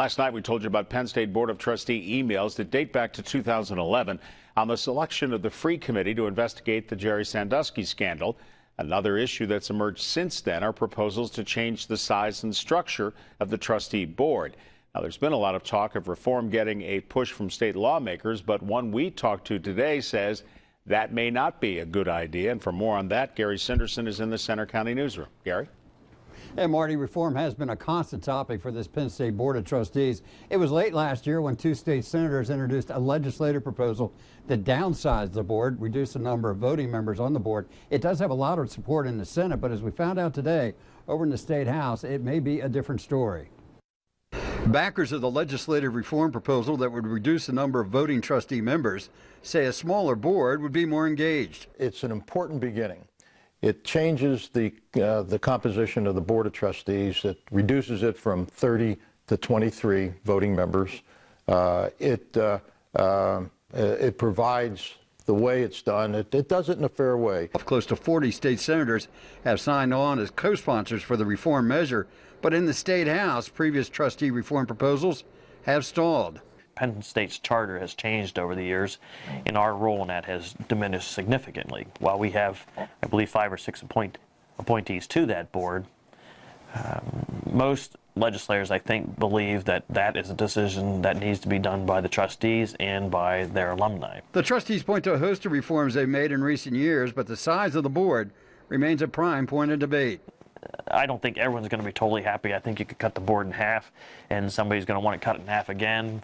Last night, we told you about Penn State Board of Trustee emails that date back to 2011 on the selection of the Free Committee to investigate the Jerry Sandusky scandal. Another issue that's emerged since then are proposals to change the size and structure of the trustee board. Now, there's been a lot of talk of reform getting a push from state lawmakers, but one we talked to today says that may not be a good idea. And for more on that, Gary Sinderson is in the Center County newsroom. Gary? And Marty, reform has been a constant topic for this Penn State Board of Trustees. It was late last year when two state senators introduced a legislative proposal that downsized the board, reduced the number of voting members on the board. It does have a lot of support in the Senate, but as we found out today, over in the State House, it may be a different story. Backers of the legislative reform proposal that would reduce the number of voting trustee members say a smaller board would be more engaged. It's an important beginning. It changes the composition of the Board of Trustees. It reduces it from 30 to 23 voting members. It provides the way it's done. It does it in a fair way. Close to 40 state senators have signed on as co-sponsors for the reform measure, but in the State House, previous trustee reform proposals have stalled. Penn State's charter has changed over the years, and our role in that has diminished significantly. While we have, I believe, 5 or 6 appointees to that board, most legislators, I think, believe that that is a decision that needs to be done by the trustees and by their alumni. The trustees point to a host of reforms they've made in recent years, but the size of the board remains a prime point of debate. I don't think everyone's going to be totally happy. I think you could cut the board in half, and somebody's going to want to cut it in half again.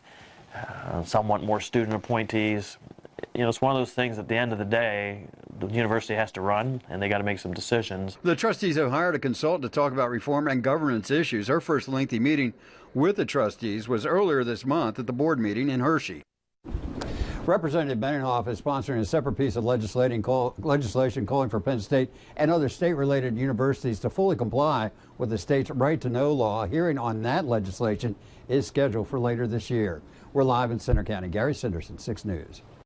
Some want more student appointees. You know, it's one of those things at the end of the day, the university has to run, and they got to make some decisions. The trustees have hired a consultant to talk about reform and governance issues. Her first lengthy meeting with the trustees was earlier this month at the board meeting in Hershey. Representative Benioff is sponsoring a separate piece of legislation calling for Penn State and other state-related universities to fully comply with the state's right-to-know law. A hearing on that legislation is scheduled for later this year. We're live in Center County. Gary Sinderson, 6 News.